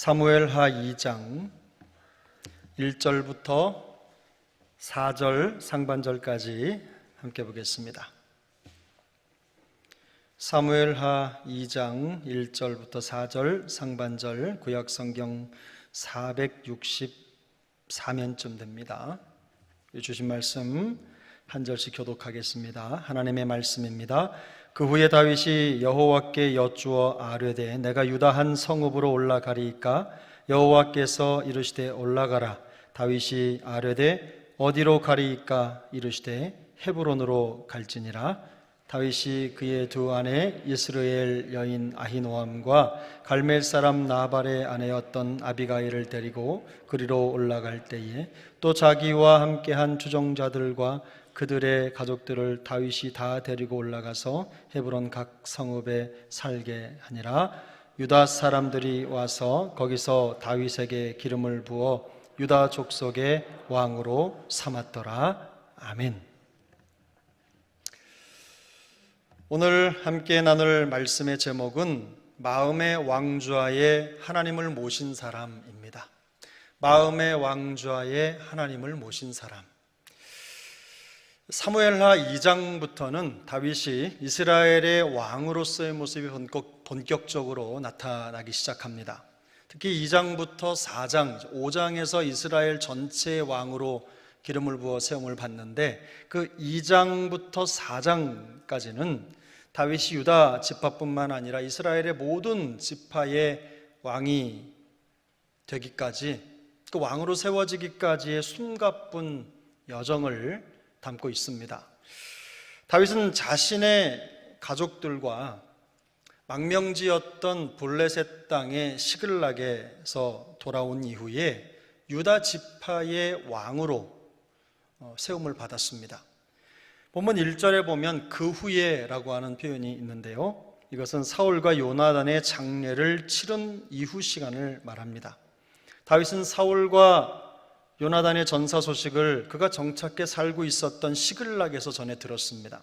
사무엘하 2장 1절부터 4절 상반절까지 함께 보겠습니다. 사무엘하 2장 1절부터 4절 상반절, 구약성경 464면쯤 됩니다. 주신 말씀 한 절씩 교독하겠습니다. 하나님의 말씀입니다. 그 후에 다윗이 여호와께 여쭈어 아뢰되 내가 유다 한 성읍으로 올라가리이까? 여호와께서 이르시되 올라가라. 다윗이 아뢰되 어디로 가리이까? 이르시되 헤브론으로 갈지니라. 다윗이 그의 두 아내 이스라엘 여인 아히노암과 갈멜 사람 나발의 아내였던 아비가일을 데리고 그리로 올라갈 때에 또 자기와 함께한 추종자들과 그들의 가족들을 다윗이 다 데리고 올라가서 헤브론 각 성읍에 살게 하니라. 유다 사람들이 와서 거기서 다윗에게 기름을 부어 유다 족속의 왕으로 삼았더라. 아멘. 오늘 함께 나눌 말씀의 제목은 마음의 왕좌에 하나님을 모신 사람입니다. 마음의 왕좌에 하나님을 모신 사람. 사무엘하 2장부터는 다윗이 이스라엘의 왕으로서의 모습이 본격적으로 나타나기 시작합니다. 특히 2장부터 4장, 5장에서 이스라엘 전체의 왕으로 기름을 부어 세움을 받는데 그 2장부터 4장까지는 다윗이 유다 지파뿐만 아니라 이스라엘의 모든 지파의 왕이 되기까지, 그 왕으로 세워지기까지의 숨가쁜 여정을 담고 있습니다. 다윗은 자신의 가족들과 망명지였던 블레셋 땅의 시글락에서 돌아온 이후에 유다 지파의 왕으로 세움을 받았습니다. 본문 1절에 보면 그 후에라고 하는 표현이 있는데요, 이것은 사울과 요나단의 장례를 치른 이후 시간을 말합니다. 다윗은 사울과 요나단의 전사 소식을 그가 정착해 살고 있었던 시글락에서 전해 들었습니다.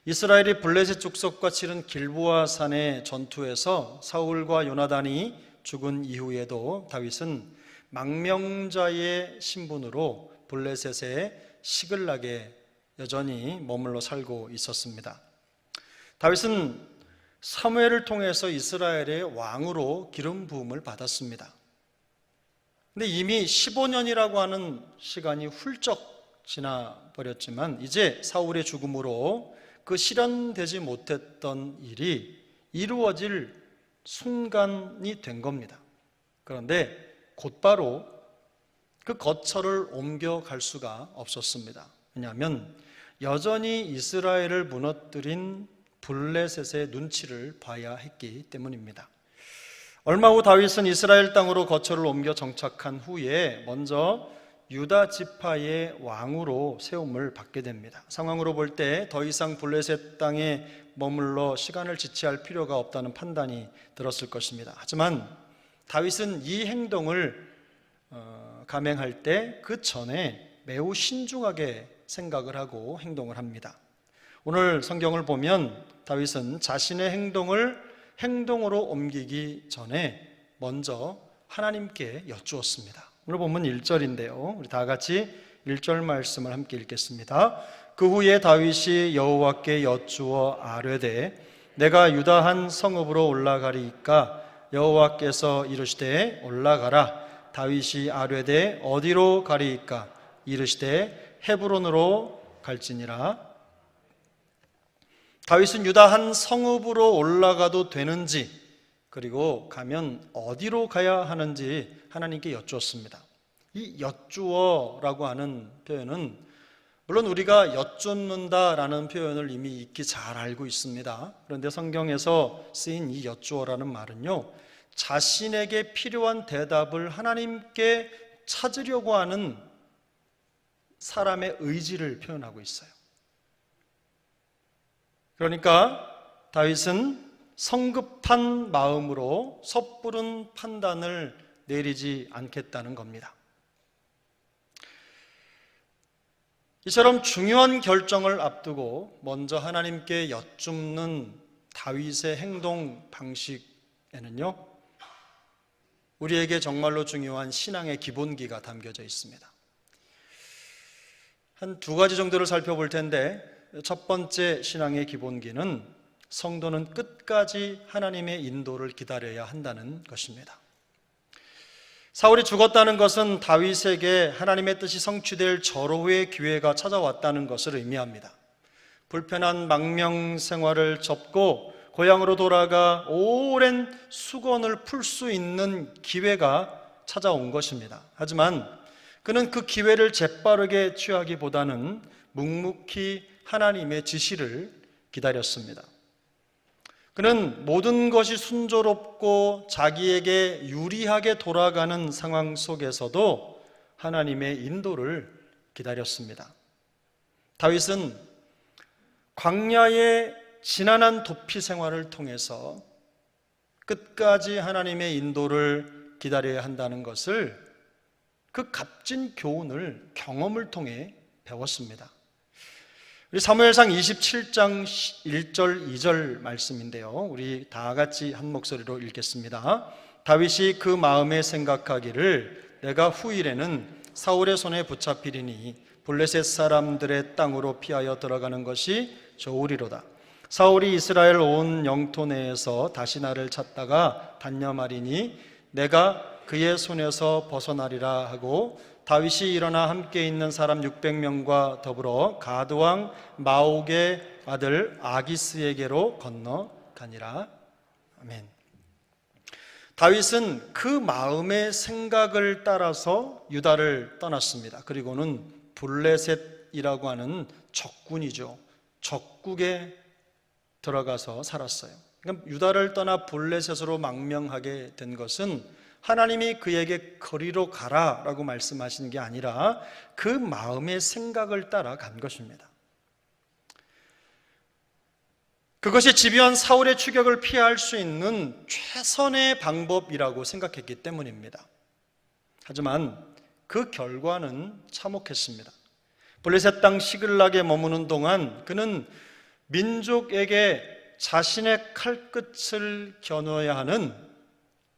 이스라엘이 블레셋 족속과 치른 길보아 산의 전투에서 사울과 요나단이 죽은 이후에도 다윗은 망명자의 신분으로 블레셋의 시글락에 여전히 머물러 살고 있었습니다. 다윗은 사무엘을 통해서 이스라엘의 왕으로 기름 부음을 받았습니다. 근데 이미 15년이라고 하는 시간이 훌쩍 지나버렸지만 이제 사울의 죽음으로 그 실현되지 못했던 일이 이루어질 순간이 된 겁니다. 그런데 곧바로 그 거처를 옮겨갈 수가 없었습니다. 왜냐하면 여전히 이스라엘을 무너뜨린 블레셋의 눈치를 봐야 했기 때문입니다. 얼마 후 다윗은 이스라엘 땅으로 거처를 옮겨 정착한 후에 먼저 유다 지파의 왕으로 세움을 받게 됩니다. 상황으로 볼 때 더 이상 블레셋 땅에 머물러 시간을 지체할 필요가 없다는 판단이 들었을 것입니다. 하지만 다윗은 이 행동을 감행할 때 그 전에 매우 신중하게 생각을 하고 행동을 합니다. 오늘 성경을 보면 다윗은 자신의 행동으로 옮기기 전에 먼저 하나님께 여쭈었습니다. 오늘 본문 1절인데요, 우리 다 같이 1절 말씀을 함께 읽겠습니다. 그 후에 다윗이 여호와께 여쭈어 아뢰되 내가 유다 한 성읍으로 올라가리이까? 여호와께서 이르시되 올라가라. 다윗이 아뢰되 어디로 가리이까? 이르시되 헤브론으로 갈지니라. 다윗은 유다 한 성읍으로 올라가도 되는지, 그리고 가면 어디로 가야 하는지 하나님께 여쭈었습니다. 이 여쭈어라고 하는 표현은 물론 우리가 여쭙는다라는 표현을 이미 익히 잘 알고 있습니다. 그런데 성경에서 쓰인 이 여쭈어라는 말은요, 자신에게 필요한 대답을 하나님께 찾으려고 하는 사람의 의지를 표현하고 있어요. 그러니까 다윗은 성급한 마음으로 섣부른 판단을 내리지 않겠다는 겁니다. 이처럼 중요한 결정을 앞두고 먼저 하나님께 여쭙는 다윗의 행동 방식에는요, 우리에게 정말로 중요한 신앙의 기본기가 담겨져 있습니다. 한 두 가지 정도를 살펴볼 텐데, 첫 번째 신앙의 기본기는 성도는 끝까지 하나님의 인도를 기다려야 한다는 것입니다. 사울이 죽었다는 것은 다윗에게 하나님의 뜻이 성취될 절호의 기회가 찾아왔다는 것을 의미합니다. 불편한 망명 생활을 접고 고향으로 돌아가 오랜 수건을 풀 수 있는 기회가 찾아온 것입니다. 하지만 그는 그 기회를 재빠르게 취하기보다는 묵묵히 하나님의 지시를 기다렸습니다. 그는 모든 것이 순조롭고 자기에게 유리하게 돌아가는 상황 속에서도 하나님의 인도를 기다렸습니다. 다윗은 광야의 지난한 도피 생활을 통해서 끝까지 하나님의 인도를 기다려야 한다는 것을, 그 값진 교훈을 경험을 통해 배웠습니다. 우리 사무엘상 27장 1절 2절 말씀인데요, 우리 다 같이 한 목소리로 읽겠습니다. 다윗이 그 마음에 생각하기를 내가 후일에는 사울의 손에 붙잡히리니 블레셋 사람들의 땅으로 피하여 들어가는 것이 좋으리로다. 사울이 이스라엘 온 영토 내에서 다시 나를 찾다가 단념하리니 내가 그의 손에서 벗어나리라 하고, 다윗이 일어나 함께 있는 사람 600명과 더불어 가드왕 마옥의 아들 아기스에게로 건너가니라. 아멘. 다윗은 그 마음의 생각을 따라서 유다를 떠났습니다. 그리고는 블레셋이라고 하는 적군이죠, 적국에 들어가서 살았어요. 그러니까 유다를 떠나 블레셋으로 망명하게 된 것은 하나님이 그에게 거리로 가라라고 말씀하시는 게 아니라 그 마음의 생각을 따라 간 것입니다. 그것이 집요한 사울의 추격을 피할 수 있는 최선의 방법이라고 생각했기 때문입니다. 하지만 그 결과는 참혹했습니다. 블레셋 땅 시글락에 머무는 동안 그는 민족에게 자신의 칼끝을 겨누어야 하는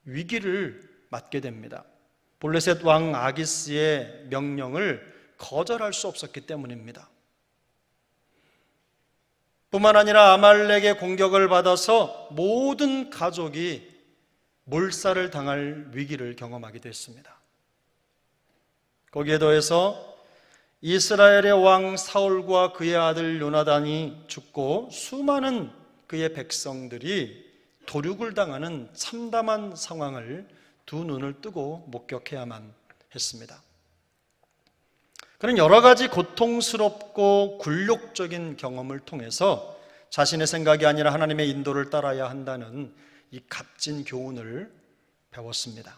위기를 맞게 됩니다. 블레셋 왕 아기스의 명령을 거절할 수 없었기 때문입니다. 뿐만 아니라 아말렉의 공격을 받아서 모든 가족이 몰살을 당할 위기를 경험하기도 했습니다. 거기에 더해서 이스라엘의 왕 사울과 그의 아들 요나단이 죽고 수많은 그의 백성들이 도륙을 당하는 참담한 상황을 두 눈을 뜨고 목격해야만 했습니다. 그는 여러 가지 고통스럽고 굴욕적인 경험을 통해서 자신의 생각이 아니라 하나님의 인도를 따라야 한다는 이 값진 교훈을 배웠습니다.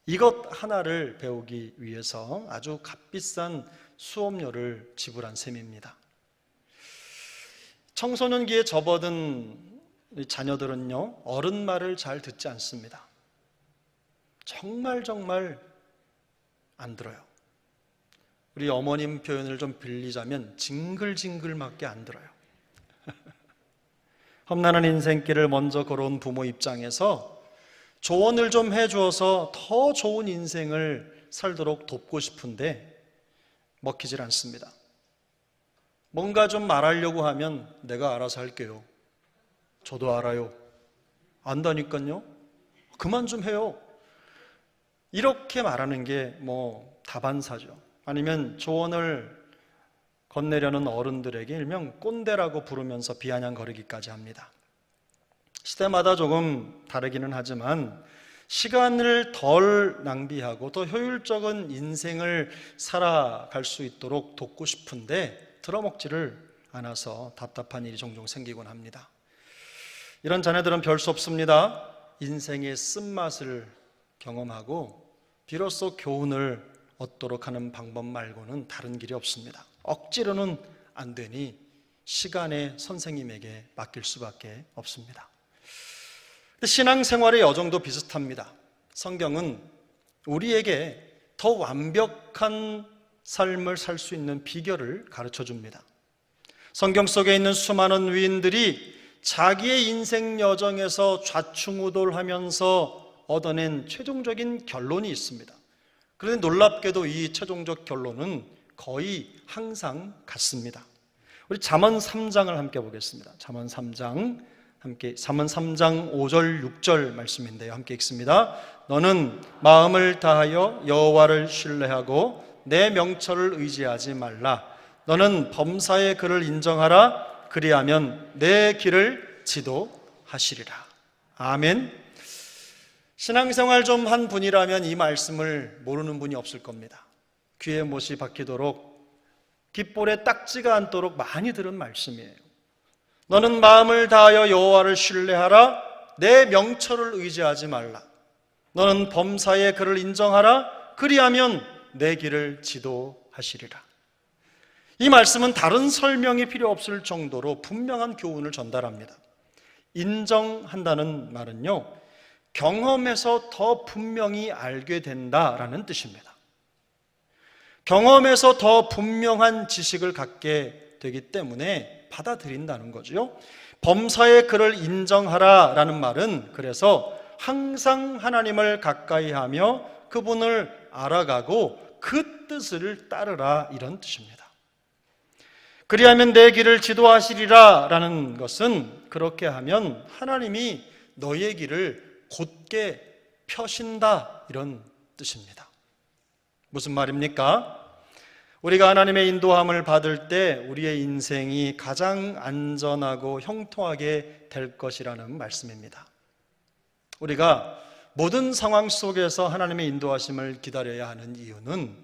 이것 하나를 배우기 위해서 아주 값비싼 수업료를 지불한 셈입니다. 청소년기에 접어든 자녀들은요, 어른 말을 잘 듣지 않습니다. 정말 안 들어요. 우리 어머님 표현을 좀 빌리자면 징글징글밖에 안 들어요. 험난한 인생길을 먼저 걸어온 부모 입장에서 조언을 좀 해주어서 더 좋은 인생을 살도록 돕고 싶은데 먹히질 않습니다. 뭔가 좀 말하려고 하면 내가 알아서 할게요. 저도 알아요. 안다니까요. 그만 좀 해요. 이렇게 말하는 게 다반사죠. 아니면 조언을 건네려는 어른들에게 일명 꼰대라고 부르면서 비아냥거리기까지 합니다. 시대마다 조금 다르기는 하지만 시간을 덜 낭비하고 더 효율적인 인생을 살아갈 수 있도록 돕고 싶은데 들어먹지를 않아서 답답한 일이 종종 생기곤 합니다. 이런 자녀들은 별 수 없습니다. 인생의 쓴맛을 경험하고 비로소 교훈을 얻도록 하는 방법 말고는 다른 길이 없습니다. 억지로는 안 되니 시간의 선생님에게 맡길 수밖에 없습니다. 신앙생활의 여정도 비슷합니다. 성경은 우리에게 더 완벽한 삶을 살 수 있는 비결을 가르쳐 줍니다. 성경 속에 있는 수많은 위인들이 자기의 인생 여정에서 좌충우돌하면서 얻어낸 최종적인 결론이 있습니다. 그런데 놀랍게도 이 최종적 결론은 거의 항상 같습니다. 우리 잠언 3장을 함께 보겠습니다. 잠언 3장 5절 6절 말씀인데요. 함께 읽습니다. 너는 마음을 다하여 여호와를 신뢰하고 내 명철을 의지하지 말라. 너는 범사의 그를 인정하라. 그리하면 내 길을 지도하시리라. 아멘. 신앙생활 좀 한 분이라면 이 말씀을 모르는 분이 없을 겁니다. 귀에 못이 박히도록 귓볼에 딱지가 않도록 많이 들은 말씀이에요. 너는 마음을 다하여 여호와를 신뢰하라. 내 명철을 의지하지 말라. 너는 범사의 그를 인정하라. 그리하면 내 길을 지도하시리라. 이 말씀은 다른 설명이 필요 없을 정도로 분명한 교훈을 전달합니다. 인정한다는 말은요, 경험에서 더 분명히 알게 된다라는 뜻입니다. 경험에서 더 분명한 지식을 갖게 되기 때문에 받아들인다는 거죠. 범사의 그를 인정하라 라는 말은 그래서 항상 하나님을 가까이 하며 그분을 알아가고 그 뜻을 따르라 이런 뜻입니다. 그리하면 내 길을 지도하시리라 라는 것은 그렇게 하면 하나님이 너의 길을 곧게 펴신다 이런 뜻입니다. 무슨 말입니까? 우리가 하나님의 인도함을 받을 때 우리의 인생이 가장 안전하고 형통하게 될 것이라는 말씀입니다. 우리가 모든 상황 속에서 하나님의 인도하심을 기다려야 하는 이유는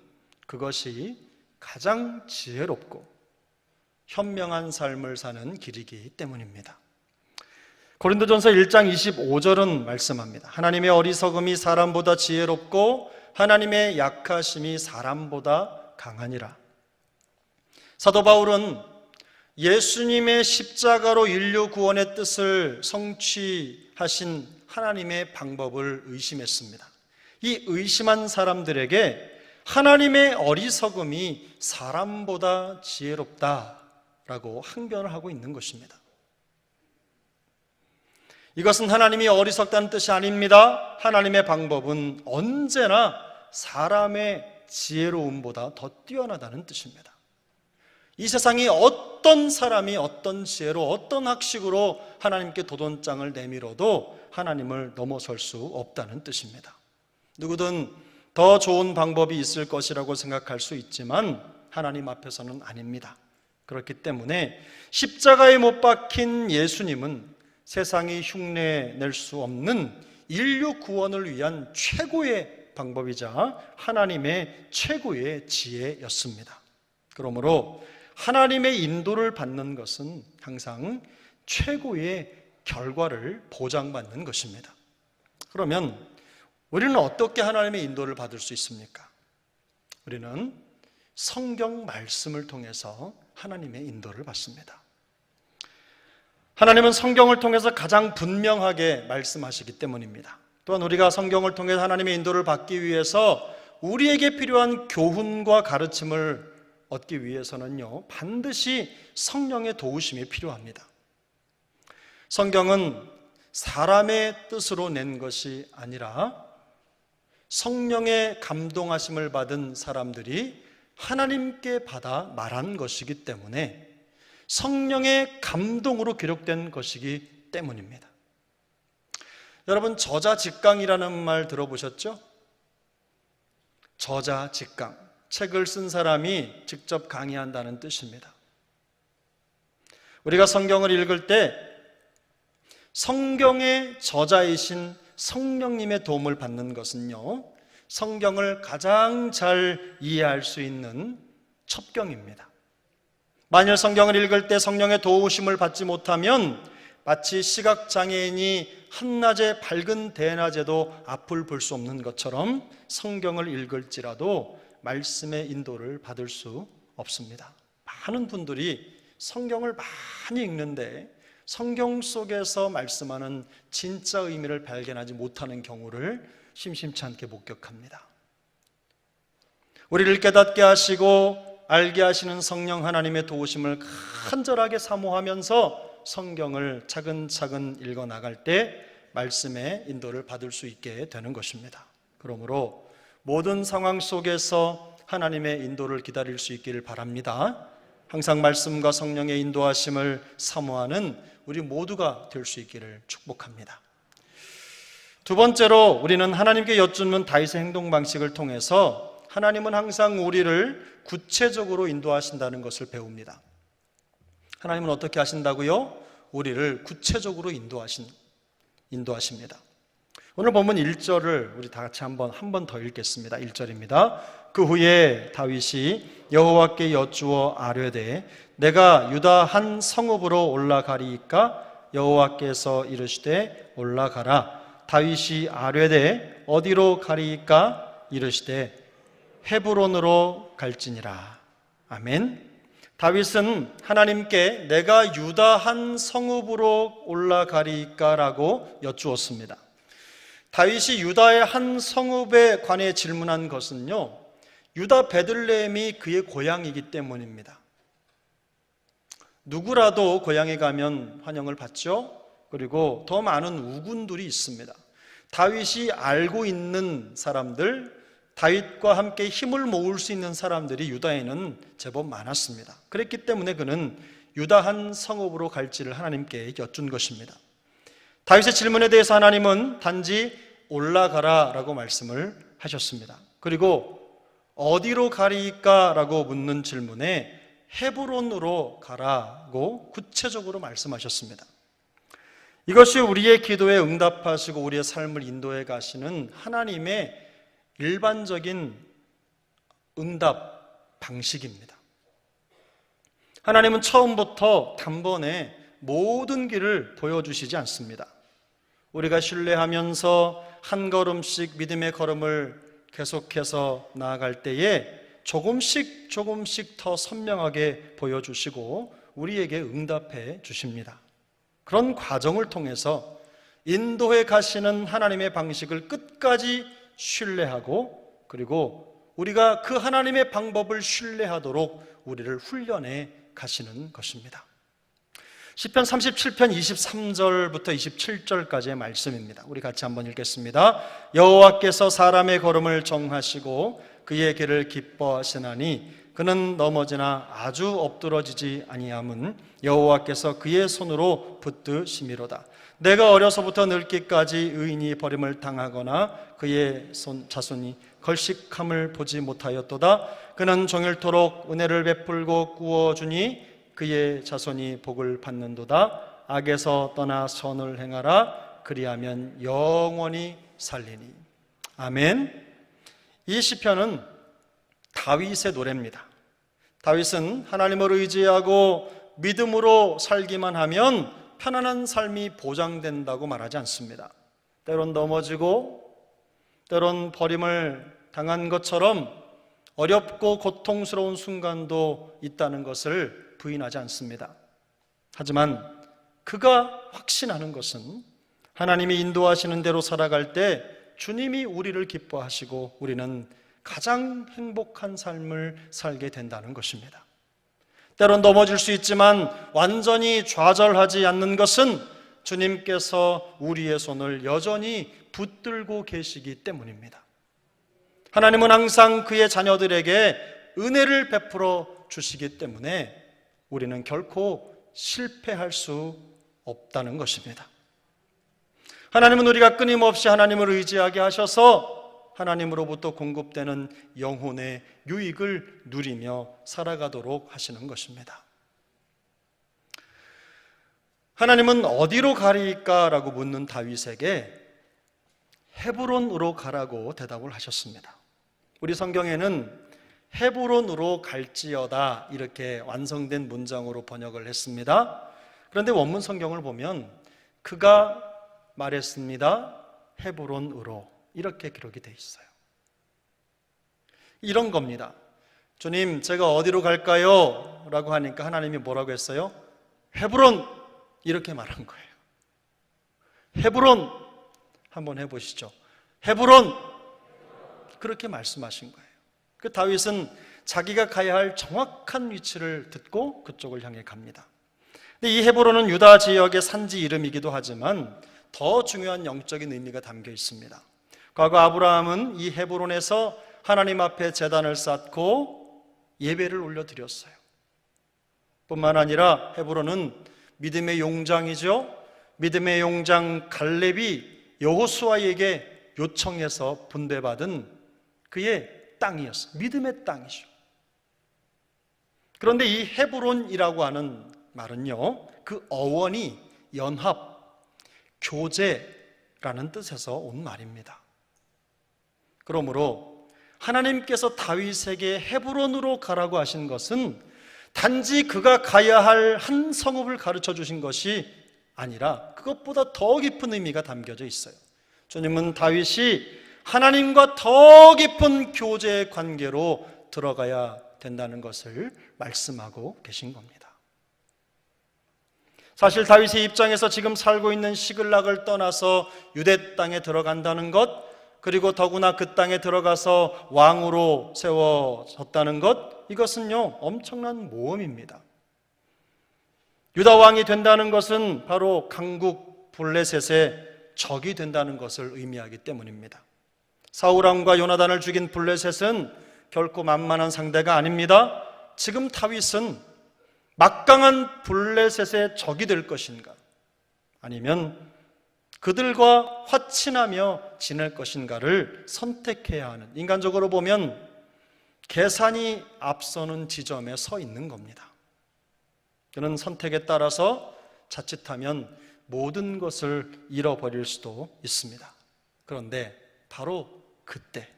그것이 가장 지혜롭고 현명한 삶을 사는 길이기 때문입니다. 고린도전서 1장 25절은 말씀합니다. 하나님의 어리석음이 사람보다 지혜롭고 하나님의 약하심이 사람보다 강하니라. 사도 바울은 예수님의 십자가로 인류 구원의 뜻을 성취하신 하나님의 방법을 의심했습니다. 이 의심한 사람들에게 하나님의 어리석음이 사람보다 지혜롭다라고 항변을 하고 있는 것입니다. 이것은 하나님이 어리석다는 뜻이 아닙니다. 하나님의 방법은 언제나 사람의 지혜로움보다 더 뛰어나다는 뜻입니다. 이 세상이 어떤 사람이 어떤 지혜로 어떤 학식으로 하나님께 도돈장을 내밀어도 하나님을 넘어설 수 없다는 뜻입니다. 누구든 더 좋은 방법이 있을 것이라고 생각할 수 있지만 하나님 앞에서는 아닙니다. 그렇기 때문에 십자가에 못 박힌 예수님은 세상이 흉내낼 수 없는 인류 구원을 위한 최고의 방법이자 하나님의 최고의 지혜였습니다. 그러므로 하나님의 인도를 받는 것은 항상 최고의 결과를 보장받는 것입니다. 그러면 우리는 어떻게 하나님의 인도를 받을 수 있습니까? 우리는 성경 말씀을 통해서 하나님의 인도를 받습니다. 하나님은 성경을 통해서 가장 분명하게 말씀하시기 때문입니다. 또한 우리가 성경을 통해 하나님의 인도를 받기 위해서 우리에게 필요한 교훈과 가르침을 얻기 위해서는요, 반드시 성령의 도우심이 필요합니다. 성경은 사람의 뜻으로 낸 것이 아니라 성령의 감동하심을 받은 사람들이 하나님께 받아 말한 것이기 때문에 성령의 감동으로 기록된 것이기 때문입니다. 여러분, 저자직강이라는 말 들어보셨죠? 저자직강, 책을 쓴 사람이 직접 강의한다는 뜻입니다. 우리가 성경을 읽을 때 성경의 저자이신 성령님의 도움을 받는 것은요, 성경을 가장 잘 이해할 수 있는 첩경입니다. 만일 성경을 읽을 때 성령의 도우심을 받지 못하면 마치 시각장애인이 한낮에 밝은 대낮에도 앞을 볼 수 없는 것처럼 성경을 읽을지라도 말씀의 인도를 받을 수 없습니다. 많은 분들이 성경을 많이 읽는데 성경 속에서 말씀하는 진짜 의미를 발견하지 못하는 경우를 심심치 않게 목격합니다. 우리를 깨닫게 하시고 알게 하시는 성령 하나님의 도우심을 간절하게 사모하면서 성경을 차근차근 읽어 나갈 때 말씀의 인도를 받을 수 있게 되는 것입니다. 그러므로 모든 상황 속에서 하나님의 인도를 기다릴 수 있기를 바랍니다. 항상 말씀과 성령의 인도하심을 사모하는 우리 모두가 될 수 있기를 축복합니다. 두 번째로 우리는 하나님께 여쭙는 다윗의 행동 방식을 통해서 하나님은 항상 우리를 구체적으로 인도하신다는 것을 배웁니다. 하나님은 어떻게 하신다고요? 우리를 구체적으로 인도하십니다. 오늘 본문 1절을 우리 다 같이 한 번 더 읽겠습니다. 1절입니다. 그 후에 다윗이 여호와께 여쭈어 아뢰되 내가 유다 한 성읍으로 올라가리이까? 여호와께서 이르시되 올라가라. 다윗이 아뢰되 어디로 가리이까? 이르시되 헤브론으로 갈지니라. 아멘. 다윗은 하나님께 내가 유다 한 성읍으로 올라가리이까? 라고 여쭈었습니다. 다윗이 유다의 한 성읍에 관해 질문한 것은요, 유다 베들레헴이 그의 고향이기 때문입니다. 누구라도 고향에 가면 환영을 받죠. 그리고 더 많은 우군들이 있습니다. 다윗이 알고 있는 사람들, 다윗과 함께 힘을 모을 수 있는 사람들이 유다에는 제법 많았습니다. 그랬기 때문에 그는 유다 한 성읍으로 갈지를 하나님께 여쭌 것입니다. 다윗의 질문에 대해서 하나님은 단지 올라가라 라고 말씀을 하셨습니다. 그리고 어디로 가리까? 라고 묻는 질문에 헤브론으로 가라고 구체적으로 말씀하셨습니다. 이것이 우리의 기도에 응답하시고 우리의 삶을 인도해 가시는 하나님의 일반적인 응답 방식입니다. 하나님은 처음부터 단번에 모든 길을 보여주시지 않습니다. 우리가 신뢰하면서 한 걸음씩 믿음의 걸음을 계속해서 나아갈 때에 조금씩 더 선명하게 보여주시고 우리에게 응답해 주십니다. 그런 과정을 통해서 인도해 가시는 하나님의 방식을 끝까지 신뢰하고, 그리고 우리가 그 하나님의 방법을 신뢰하도록 우리를 훈련해 가시는 것입니다. 시편 37편 23절부터 27절까지의 말씀입니다. 우리 같이 한번 읽겠습니다. 여호와께서 사람의 걸음을 정하시고 그의 길을 기뻐하시나니 그는 넘어지나 아주 엎드러지지 아니함은 여호와께서 그의 손으로 붙드심이로다. 내가 어려서부터 늙기까지 의인이 버림을 당하거나 그의 자손이 걸식함을 보지 못하였도다. 그는 종일토록 은혜를 베풀고 구워주니 그의 자손이 복을 받는도다. 악에서 떠나 선을 행하라. 그리하면 영원히 살리니. 아멘. 이 시편은 다윗의 노래입니다. 다윗은 하나님을 의지하고 믿음으로 살기만 하면 편안한 삶이 보장된다고 말하지 않습니다. 때론 넘어지고 때론 버림을 당한 것처럼 어렵고 고통스러운 순간도 있다는 것을 부인하지 않습니다. 하지만 그가 확신하는 것은 하나님이 인도하시는 대로 살아갈 때 주님이 우리를 기뻐하시고 우리는 가장 행복한 삶을 살게 된다는 것입니다. 때론 넘어질 수 있지만 완전히 좌절하지 않는 것은 주님께서 우리의 손을 여전히 붙들고 계시기 때문입니다. 하나님은 항상 그의 자녀들에게 은혜를 베풀어 주시기 때문에 우리는 결코 실패할 수 없다는 것입니다. 하나님은 우리가 끊임없이 하나님을 의지하게 하셔서 하나님으로부터 공급되는 영혼의 유익을 누리며 살아가도록 하시는 것입니다. 하나님은 어디로 가리까? 라고 묻는 다윗에게 헤브론으로 가라고 대답을 하셨습니다. 우리 성경에는 헤브론으로 갈지어다 이렇게 완성된 문장으로 번역을 했습니다. 그런데 원문 성경을 보면 그가 말했습니다. 헤브론으로 이렇게 기록이 되어 있어요. 이런 겁니다. 주님, 제가 어디로 갈까요? 라고 하니까 하나님이 뭐라고 했어요? 헤브론! 이렇게 말한 거예요. 헤브론! 한번 해보시죠. 헤브론! 그렇게 말씀하신 거예요. 그 다윗은 자기가 가야 할 정확한 위치를 듣고 그쪽을 향해 갑니다. 근데 이 헤브론은 유다 지역의 산지 이름이기도 하지만 더 중요한 영적인 의미가 담겨 있습니다. 과거 아브라함은 이 헤브론에서 하나님 앞에 제단을 쌓고 예배를 올려드렸어요. 뿐만 아니라 헤브론은 믿음의 용장이죠. 믿음의 용장 갈렙이 여호수아에게 요청해서 분배받은 그의 땅이었어요. 믿음의 땅이죠. 그런데 이 헤브론이라고 하는 말은요, 그 어원이 연합, 교제라는 뜻에서 온 말입니다. 그러므로 하나님께서 다윗에게 헤브론으로 가라고 하신 것은 단지 그가 가야 할 한 성읍을 가르쳐 주신 것이 아니라 그것보다 더 깊은 의미가 담겨져 있어요. 주님은 다윗이 하나님과 더 깊은 교제의 관계로 들어가야 된다는 것을 말씀하고 계신 겁니다. 사실 다윗의 입장에서 지금 살고 있는 시글락을 떠나서 유대 땅에 들어간다는 것, 그리고 더구나 그 땅에 들어가서 왕으로 세워졌다는 것, 이것은요 엄청난 모험입니다. 유다 왕이 된다는 것은 바로 강국 블레셋의 적이 된다는 것을 의미하기 때문입니다. 사울왕과 요나단을 죽인 블레셋은 결코 만만한 상대가 아닙니다. 지금 다윗은 막강한 블레셋의 적이 될 것인가, 아니면 그들과 화친하며 지낼 것인가를 선택해야 하는, 인간적으로 보면 계산이 앞서는 지점에 서 있는 겁니다. 그는 선택에 따라서 자칫하면 모든 것을 잃어버릴 수도 있습니다. 그런데 바로 그때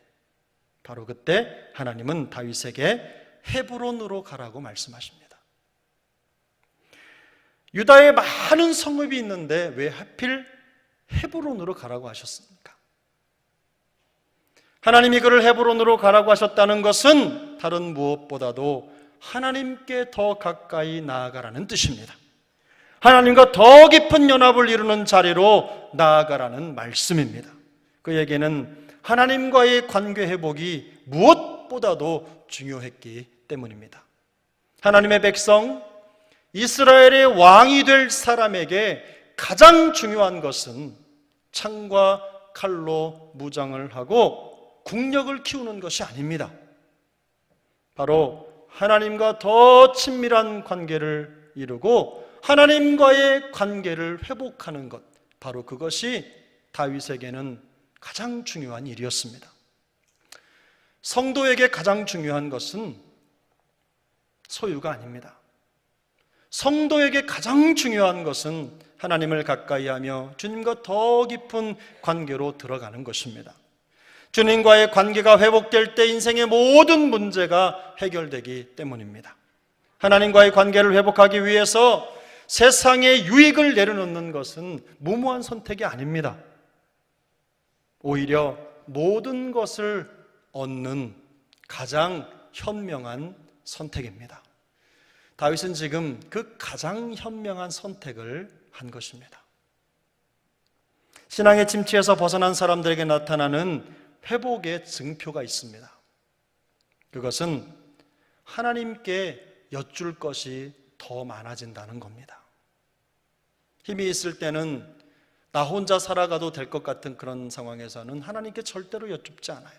하나님은 다윗에게 헤브론으로 가라고 말씀하십니다. 유다에 많은 성읍이 있는데 왜 하필 헤브론으로 가라고 하셨습니까? 하나님이 그를 헤브론으로 가라고 하셨다는 것은 다른 무엇보다도 하나님께 더 가까이 나아가라는 뜻입니다. 하나님과 더 깊은 연합을 이루는 자리로 나아가라는 말씀입니다. 그에게는 하나님과의 관계 회복이 무엇보다도 중요했기 때문입니다. 하나님의 백성, 이스라엘의 왕이 될 사람에게 가장 중요한 것은 창과 칼로 무장을 하고 국력을 키우는 것이 아닙니다. 바로 하나님과 더 친밀한 관계를 이루고 하나님과의 관계를 회복하는 것, 바로 그것이 다윗에게는 가장 중요한 일이었습니다. 성도에게 가장 중요한 것은 소유가 아닙니다. 성도에게 가장 중요한 것은 하나님을 가까이하며 주님과 더 깊은 관계로 들어가는 것입니다. 주님과의 관계가 회복될 때 인생의 모든 문제가 해결되기 때문입니다. 하나님과의 관계를 회복하기 위해서 세상의 유익을 내려놓는 것은 무모한 선택이 아닙니다. 오히려 모든 것을 얻는 가장 현명한 선택입니다. 다윗은 지금 그 가장 현명한 선택을 한 것입니다. 신앙의 침체에서 벗어난 사람들에게 나타나는 회복의 증표가 있습니다. 그것은 하나님께 여쭐 것이 더 많아진다는 겁니다. 힘이 있을 때는 나 혼자 살아가도 될 것 같은 그런 상황에서는 하나님께 절대로 여쭙지 않아요.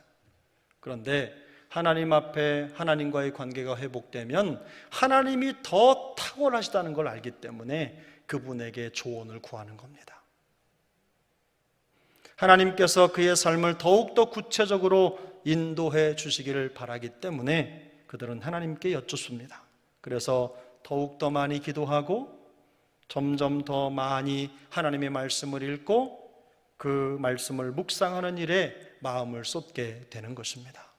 그런데 하나님 앞에 하나님과의 관계가 회복되면 하나님이 더 탁월하시다는 걸 알기 때문에 그분에게 조언을 구하는 겁니다. 하나님께서 그의 삶을 더욱더 구체적으로 인도해 주시기를 바라기 때문에 그들은 하나님께 여쭙습니다. 그래서 더욱더 많이 기도하고 점점 더 많이 하나님의 말씀을 읽고 그 말씀을 묵상하는 일에 마음을 쏟게 되는 것입니다.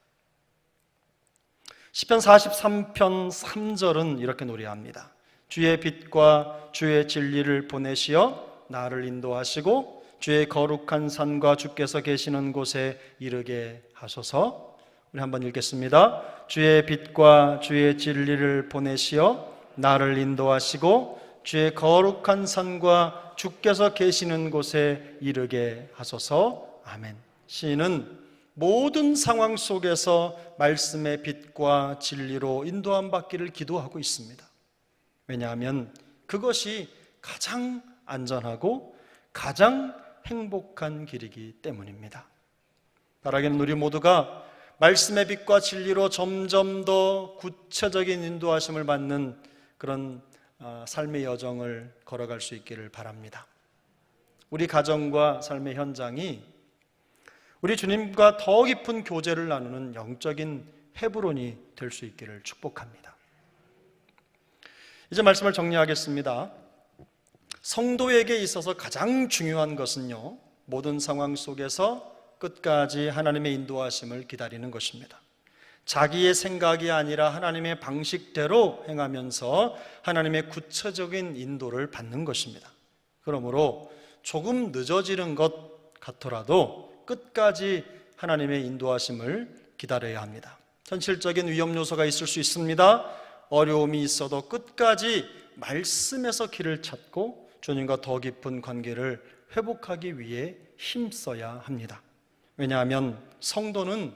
시편 43편 3절은 이렇게 노래합니다. 주의 빛과 주의 진리를 보내시어 나를 인도하시고 주의 거룩한 산과 주께서 계시는 곳에 이르게 하소서. 우리 한번 읽겠습니다. 주의 빛과 주의 진리를 보내시어 나를 인도하시고 주의 거룩한 산과 주께서 계시는 곳에 이르게 하소서. 아멘. 시인은 모든 상황 속에서 말씀의 빛과 진리로 인도함 받기를 기도하고 있습니다. 왜냐하면 그것이 가장 안전하고 가장 행복한 길이기 때문입니다. 바라기는 우리 모두가 말씀의 빛과 진리로 점점 더 구체적인 인도하심을 받는 그런 삶의 여정을 걸어갈 수 있기를 바랍니다. 우리 가정과 삶의 현장이 우리 주님과 더 깊은 교제를 나누는 영적인 헤브론이 될 수 있기를 축복합니다. 이제 말씀을 정리하겠습니다. 성도에게 있어서 가장 중요한 것은요, 모든 상황 속에서 끝까지 하나님의 인도하심을 기다리는 것입니다. 자기의 생각이 아니라 하나님의 방식대로 행하면서 하나님의 구체적인 인도를 받는 것입니다. 그러므로 조금 늦어지는 것 같더라도 끝까지 하나님의 인도하심을 기다려야 합니다. 현실적인 위험 요소가 있을 수 있습니다. 어려움이 있어도 끝까지 말씀에서 길을 찾고 주님과 더 깊은 관계를 회복하기 위해 힘써야 합니다. 왜냐하면 성도는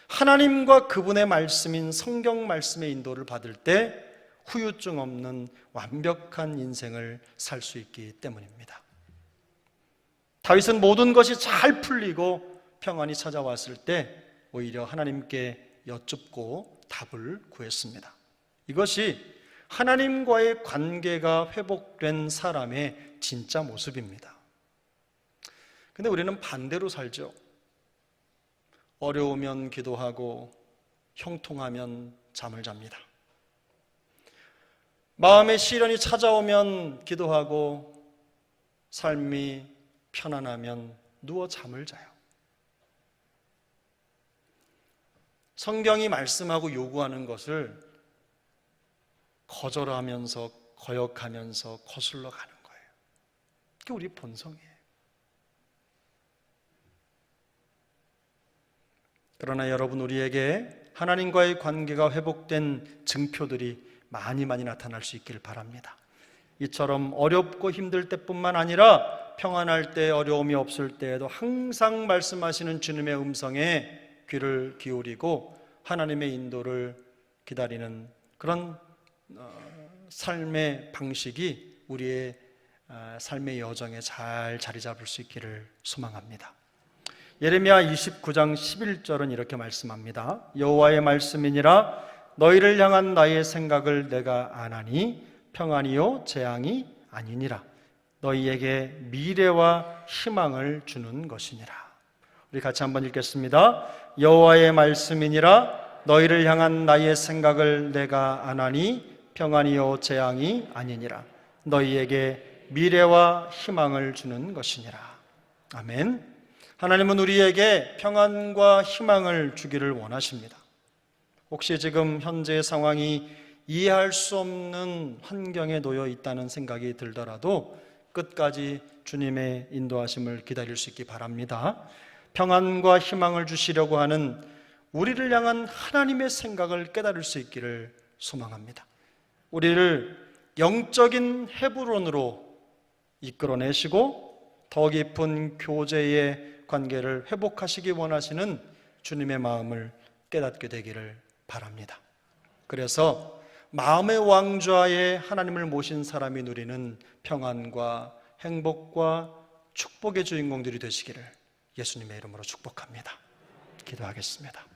하나님과 그분의 말씀인 성경 말씀의 인도를 받을 때 후유증 없는 완벽한 인생을 살 수 있기 때문입니다. 다윗은 모든 것이 잘 풀리고 평안이 찾아왔을 때 오히려 하나님께 여쭙고 답을 구했습니다. 이것이 하나님과의 관계가 회복된 사람의 진짜 모습입니다. 근데 우리는 반대로 살죠. 어려우면 기도하고 형통하면 잠을 잡니다. 마음의 시련이 찾아오면 기도하고 삶이 편안하면 누워 잠을 자요. 성경이 말씀하고 요구하는 것을 거절하면서 거역하면서 거슬러 가는 거예요. 그게 우리 본성이에요. 그러나 여러분, 우리에게 하나님과의 관계가 회복된 증표들이 많이 나타날 수 있기를 바랍니다. 이처럼 어렵고 힘들 때뿐만 아니라 평안할 때, 어려움이 없을 때에도 항상 말씀하시는 주님의 음성에 귀를 기울이고 하나님의 인도를 기다리는 그런 삶의 방식이 우리의 삶의 여정에 잘 자리 잡을 수 있기를 소망합니다. 예레미야 29장 11절은 이렇게 말씀합니다. 여호와의 말씀이니라 너희를 향한 나의 생각을 내가 아나니 평안이요 재앙이 아니니라. 너희에게 미래와 희망을 주는 것이니라. 우리 같이 한번 읽겠습니다. 여호와의 말씀이니라 너희를 향한 나의 생각을 내가 아나니 평안이요 재앙이 아니니라. 너희에게 미래와 희망을 주는 것이니라. 아멘. 하나님은 우리에게 평안과 희망을 주기를 원하십니다. 혹시 지금 현재의 상황이 이해할 수 없는 환경에 놓여 있다는 생각이 들더라도 끝까지 주님의 인도하심을 기다릴 수 있기 바랍니다. 평안과 희망을 주시려고 하는 우리를 향한 하나님의 생각을 깨달을 수 있기를 소망합니다. 우리를 영적인 헤브론으로 이끌어내시고 더 깊은 교제의 관계를 회복하시기 원하시는 주님의 마음을 깨닫게 되기를 바랍니다. 그래서 마음의 왕좌에 하나님을 모신 사람이 누리는 평안과 행복과 축복의 주인공들이 되시기를 예수님의 이름으로 축복합니다. 기도하겠습니다.